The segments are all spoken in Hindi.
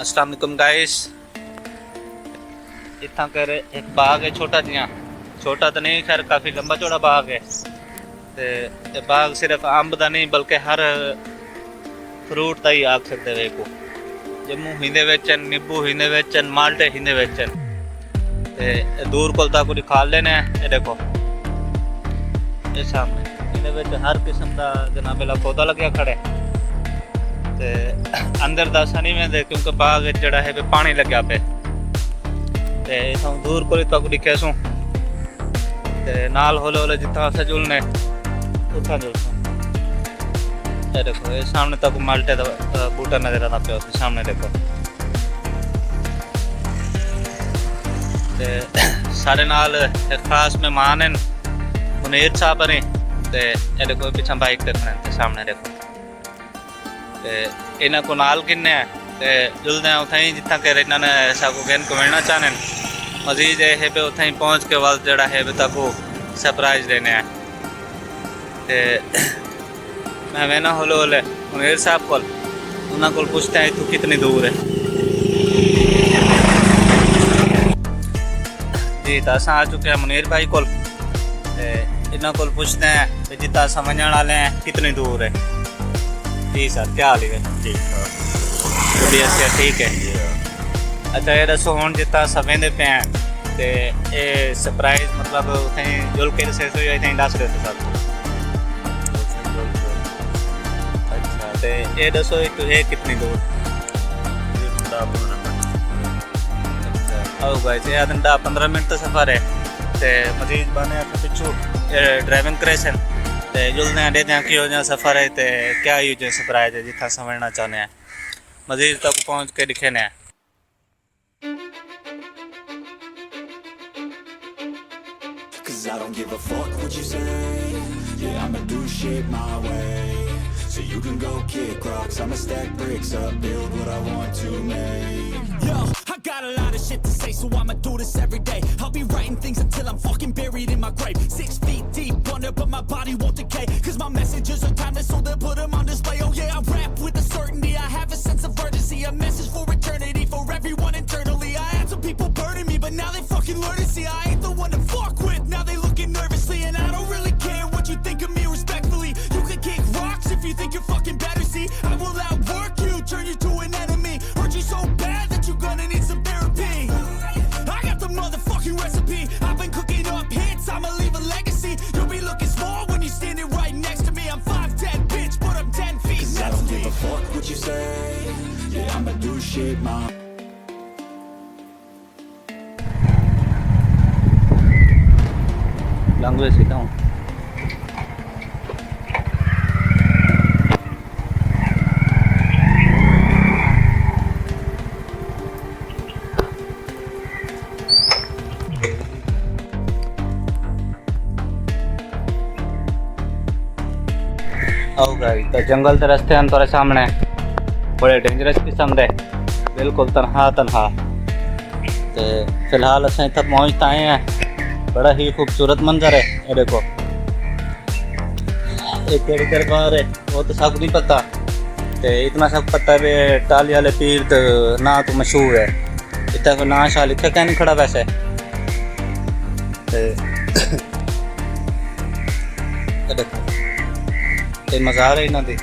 अस्सलाम वालेकुम गाइस। इतना कर एक बाग है छोटा जिहा, छोटा तो नहीं खैर काफ़ी लंबा चौड़ा बाग है। ते बाग सिर्फ अंब का नहीं बल्कि हर फ्रूट का ही आख सकते वे को। जम्मू हिंदे वेचन, नींबू हिंदे वेचन, माल्टे हिंदे वेचन। ते दूर को तक खा लेने ये देखो ये सामने इन्हें हर किस्म का जनाबेला पौधा लगे खड़े। ते अंदर दस नहीं में क्योंकि बाग जड़ा है पानी लग्या पे। ते इथों दूर को तक दिखे सूँ ते नाल होले होले जितना से जुलने उतना जुलसूँ। ये देखो ये सामने तक माल्टे का बूटा नजर आता पे सामने देखो। ते सारे नाल एक खास मेहमान हैं मुनीर साहब ने। ते ये देखो पिछा बाइक देखना है सामने देखो। इन्हों को नाल किन्ने ते जुलते हैं उतना ही जितना कर इन्होंने सबको कहन को मिलना चाहते हैं। मजीद ये है उतना ही पहुँच के वक्त जड़ा है तक सरप्राइज देने हैं। ते मैं वेना होले होले मुनीर साहब को उन्होंने को पूछते हैं तू कितनी दूर है जी। तो अस आ चुके हैं मुनीर भाई को। इन्हों को पूछते हैं जितना समझने वाले हैं कितनी दूर है। जी सर क्या हाल है जी? अच्छा ठीक है। अच्छा ये दसो हूँ जितना सवेंदे पे हैं तो ये सरप्राइज मतलब उतनी जुल के से इतनी दस दे सब। अच्छा तो ये दसो ये कितनी दूर? अच्छा भाई ये 10-15 मिनट तो सफ़र है। तो मजीद बने पिछू ड्राइविंग करेसन ते जुलने देते हैं कि हो जाए सफ़र है तो क्या ही जो सरप्राइज है जितना समझना चाहते हैं। मजीद तक पहुँच के दिखे ने। Cause I don't give a fuck what you say. Yeah, I'ma do shit my way. So you can go kick rocks, I'ma stack bricks up, build what I want to make. Yo, I got a lot of shit to say, so I'ma do this every day. I'll be writing things until I'm fucking buried in my grave. 6 feet deep under, but my body won't decay. Cause my messages are timeless, so they'll put them on display. Oh yeah, I rap with a certainty, I have a sense of urgency. A message for eternity, for everyone internally. I had some people burning me, but now they fucking learn to see I ain't the one to fuck with. Now they looking nervously, and I don't really care what you think of me respectfully. You can kick rocks if you think you're fucking better, see. I will outwork you, turn you to an enemy. Hurt you so bad that you're gonna need some therapy. I got the motherfucking recipe. I've been cooking up hits, I'ma leave a legacy. You'll be looking small when you're standing right next to me. I'm 5'10", bitch, but I'm 10 feet next to me. Cause I don't give a fuck what you say. Yeah, I'ma do shit, mom. Language सीखा हूँ। आओ गाइस तो जंगल के रास्ते हैं तुम्हारे सामने बड़े डेंजरस किस्म दे बिल्कुल तनहा तनहा। तो फिलहाल असें इतना पहुँचता आए हैं। बड़ा ही खूबसूरत मंजर है। ये देखो एक दरबार है वो तो सब नहीं पता। तो इतना सब पता है टाली वाले पीर तो ना तो मशहूर है। इतना को ना शाह लिखा क्या नहीं खड़ा वैसे। देखो ये मज़ार है इन्हों की।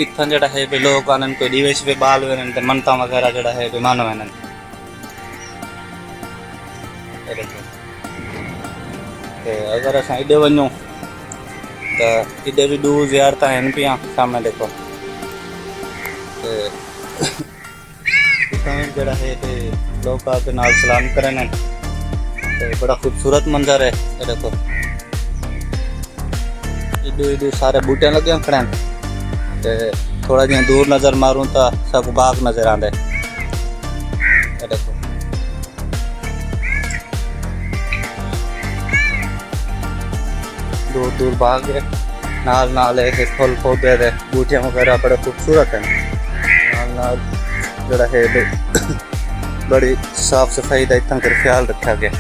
इतना जड़ा है भी लोग आनंद कोई दीवे शिवे बाल वे मनता वगैरह जड़ा है भी मानो आनंद। अगर अस इडे वनूँ तो इडे भी 2 ज़ियारत हैं पिया सामने देखो। जड़ा है लोग आके नाल सलाम करें। बड़ा खूबसूरत मंजर है। ये देखो इडू सारे बूटे लगे खड़े। तो थोड़ा जिहा दूर नज़र मारूँ तो सब बाग नज़र आते। देखो दूर दूर बाग है नाल नाल फुल पौधे दे बूटियां वगैरह बड़े खूबसूरत हैं। नाल नाल जड़ा है बड़ी साफ सफाई का इतना कर ख्याल रखा गया।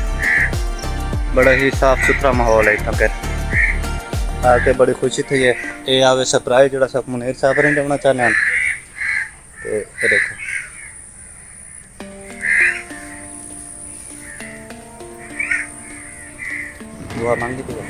बड़ा ही साफ सुथरा माहौल है इतना कर आके बड़ी खुशी थी। ये आवे सरप्राइज जड़ा सब मुनीर साहब ने देना चाहते हैं। ते ये देखो दुआ मांगी थी।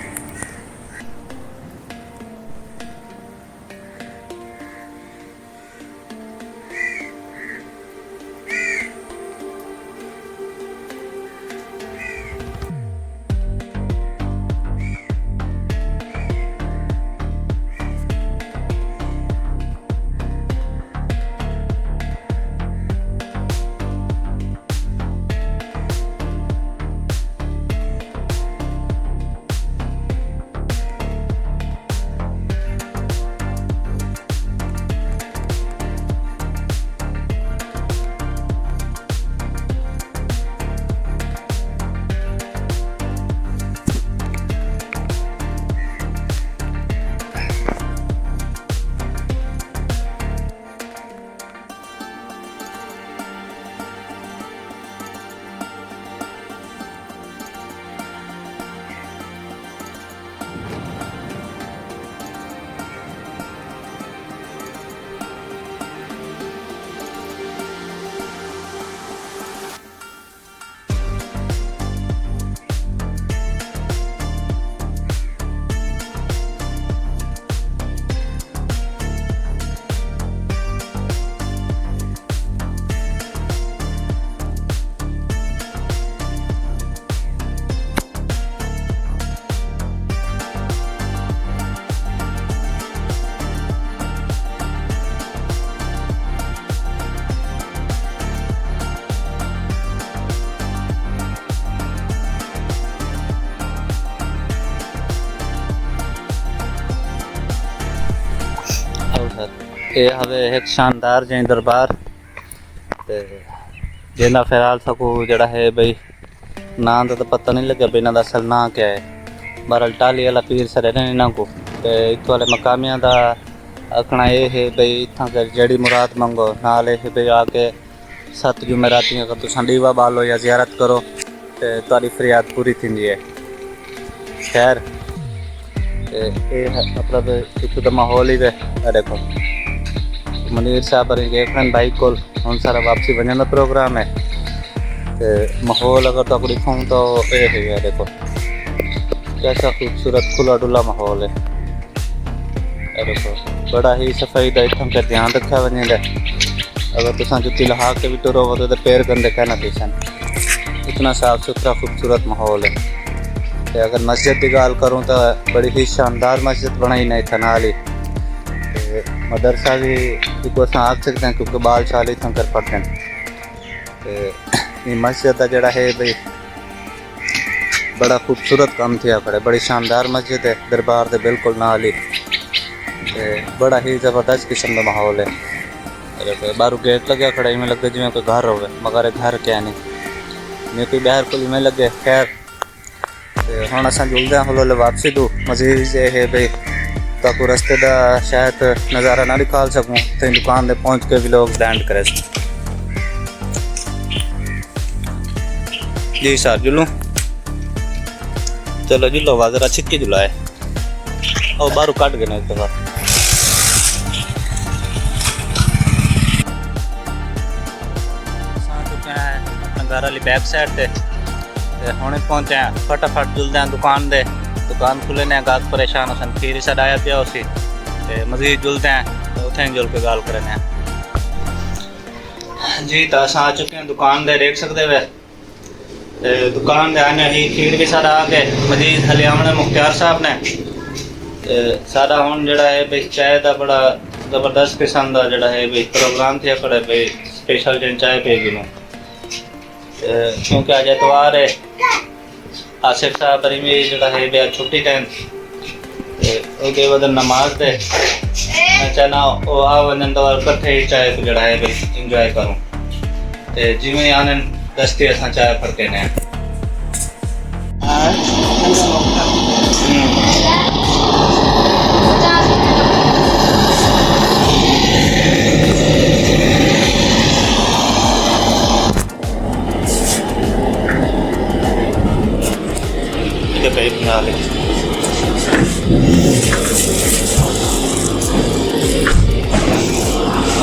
ये हवे एक शानदार जै दरबार ते जिन्ना फिलहाल सकू जड़ा है भाई नां दा तो पता नहीं लग्या भाई इन्हां दा असल नां क्या है। बहरहाल टाली वाला पीर सर है इन्हां को ते इत्थों वाले मकामियां दा आखना ये है भाई इत्थां कर जड़ी मुराद मंगो नाल है भाई आके 7 जुमेरातियां अगर तुसां दीवा बालो या जियारत करो ते तुहाडी फरियाद पूरी थींदी है। खैर ये मतलब इत्थों दा माहौल ही वे देखो मुनीर साहब गए भाई को हम सारा वापसी वजन का प्रोग्राम है। तो माहौल अगर तो दिखाऊँ तो ये है देखो कैसा खूबसूरत खुला डुला माहौल है। देखो बड़ा ही सफाई का इतना का ध्यान रखा वजन अगर तुसा जुत्ती लहा के भी टुरो तो पैर गंदे कहना तीसन इतना साफ सुथरा खूबसूरत माहौल है। तो अगर मस्जिद की गाल करूँ तो बड़ी ही शानदार मस्जिद बनाई नहीं थनाल ही मदरसा भी को आख सकते हैं क्योंकि बाल शाल इतना कर पढ़ते हैं। तो मस्जिद का जड़ा है भाई बड़ा खूबसूरत काम थे खड़े बड़ी शानदार मस्जिद है दरबार के बिल्कुल नाल ही बड़ा ही ज़बरदस्त किस्म का माहौल है। बारू गेट लगे खड़े में लगे जिमें कोई घर हो मगर घर क्या नहीं मैं कोई बाहर को में लगे। खैर हम असा जुलते हैं हलो वापसी दो मजीद ये है भाई ताकि रस्ते का शायद नज़ारा ना निकाल सकूँ तो दुकान पे पहुँच के भी लोग लैंड करे। जी सर जुलूँ चलो जुलो वाजरा छिक्की जुलाए और बारू काट गए ना एक दफा अपने घर वाली बैक साइड से हुणे पहुंचे हैं फटाफट जुलते हैं दुकान खुले ने गाहक परेशान होसन फिर साइड आया पिया उसी मजीद जुलते हैं तो उठे जुल के गाल करने जी। तो अस आ चुके हैं दुकान दे देख सकते वे दुकान दे आने ही खीर भी सारा आ गए मजीद हले आमने मुख्तियार साहब ने सारा हुन जड़ा है भाई चाय का बड़ा ज़बरदस्त किस्म का जड़ा है भाई प्रोग्राम थे खड़े भाई स्पेशल जन चाय पेगी में क्योंकि आज एतवार है आसिफ साहब बरी में जड़ा है भाई छुट्टी टाइम ओके वदन नमाज दे मैं चाहना वो आ वजन तो इकट्ठे ही चाय को जड़ा है भाई इंजॉय करूँ ते जिमें आने दस्ती असां चाय फड़के ने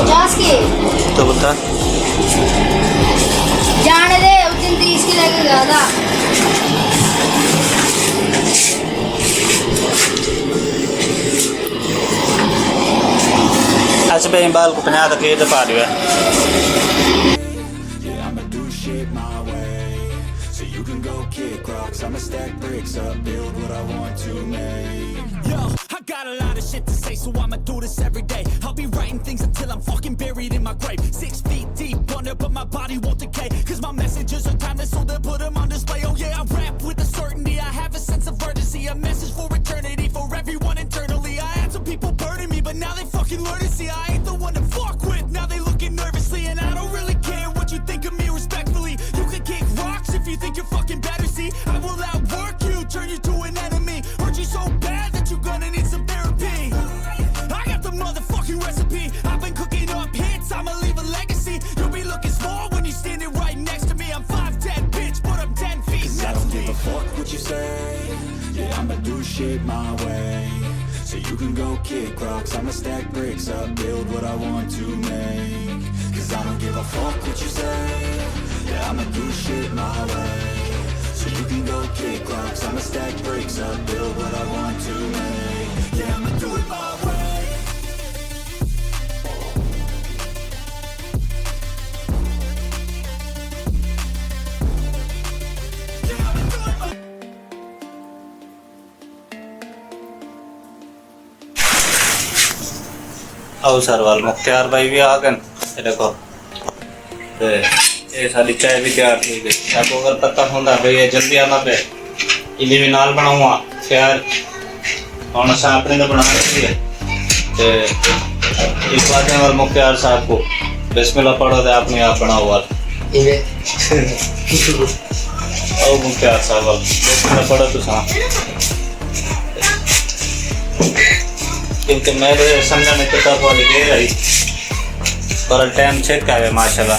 Just तो बता जाने दे, उस दिन 30 की लगेगा ज़्यादा। अच्छा भाई बाल को 50 तक ये दबा दिया Yeah, I'ma do shit my way, so you can go kick rocks. I'ma stack bricks up, build what I want to make. Yo, I got a lot of shit to say, so I'ma do this every day. I'll be writing things until I'm fucking buried in my grave. 6 feet deep under, but my body won't decay, cause my messages are timeless, so they'll put them on display. Oh yeah, I rap with a certainty, I have a sense of urgency, a message for eternity, for everyone internally. I had some people burning me, but now they fucking learn to see I ain't the one to fuck with. Now they looking nervously, and I don't really care what you think of me, respectfully. You can kick rocks if you think you're fucking better, see I will outwork you, turn you to an enemy, hurt you so bad that you're gonna need some therapy. I got the motherfucking recipe, I've been cooking up hits, I'ma leave a legacy. You'll be looking small when you're standing right next to me. I'm 5'10", bitch, but I'm 10 feet. Cause I don't give a fuck what you say. Yeah, I'ma do shit my way, so you can go kick rocks. I'ma stack bricks up, build what I want to make. Cause I don't give a fuck what you say. Yeah, I'ma do shit my way, so you can go kick rocks. I'ma stack bricks up, build what I want to make. Yeah, I'ma do it my way. आओ सर वाल मुख्तियार भाई भी आ गए ये देखो ते ये सारी चाय भी तैयार थी गई आपको अगर पता होता भाई ये जल्दी आना पे इन्हीं भी नाल बनाऊंगा खैर और नशा अपने तो बना रही है ते इस बात में मुख्तियार साहब को बिस्मिल्लाह पढ़ो तो आपने आप बना हुआ आओ मुख्तियार साहब बिस्मिल्लाह पढ़ो तो साहब क्योंकि मेरे समझने में किताब वाली दे रही पर टाइम चेक करे माशाल्लाह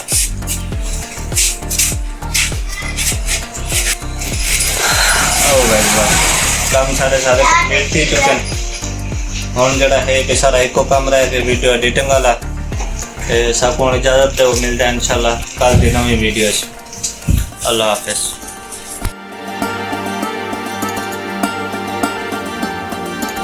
ओ भाई काम सारे कंप्लीट थी चुके हैं हम जड़ा है कि सारा एको काम रह के वीडियो एडिटिंग वाला सबको इजाज़त दो मिलता है इंशाल्लाह कल की नई वीडियो अल्लाह हाफिज़।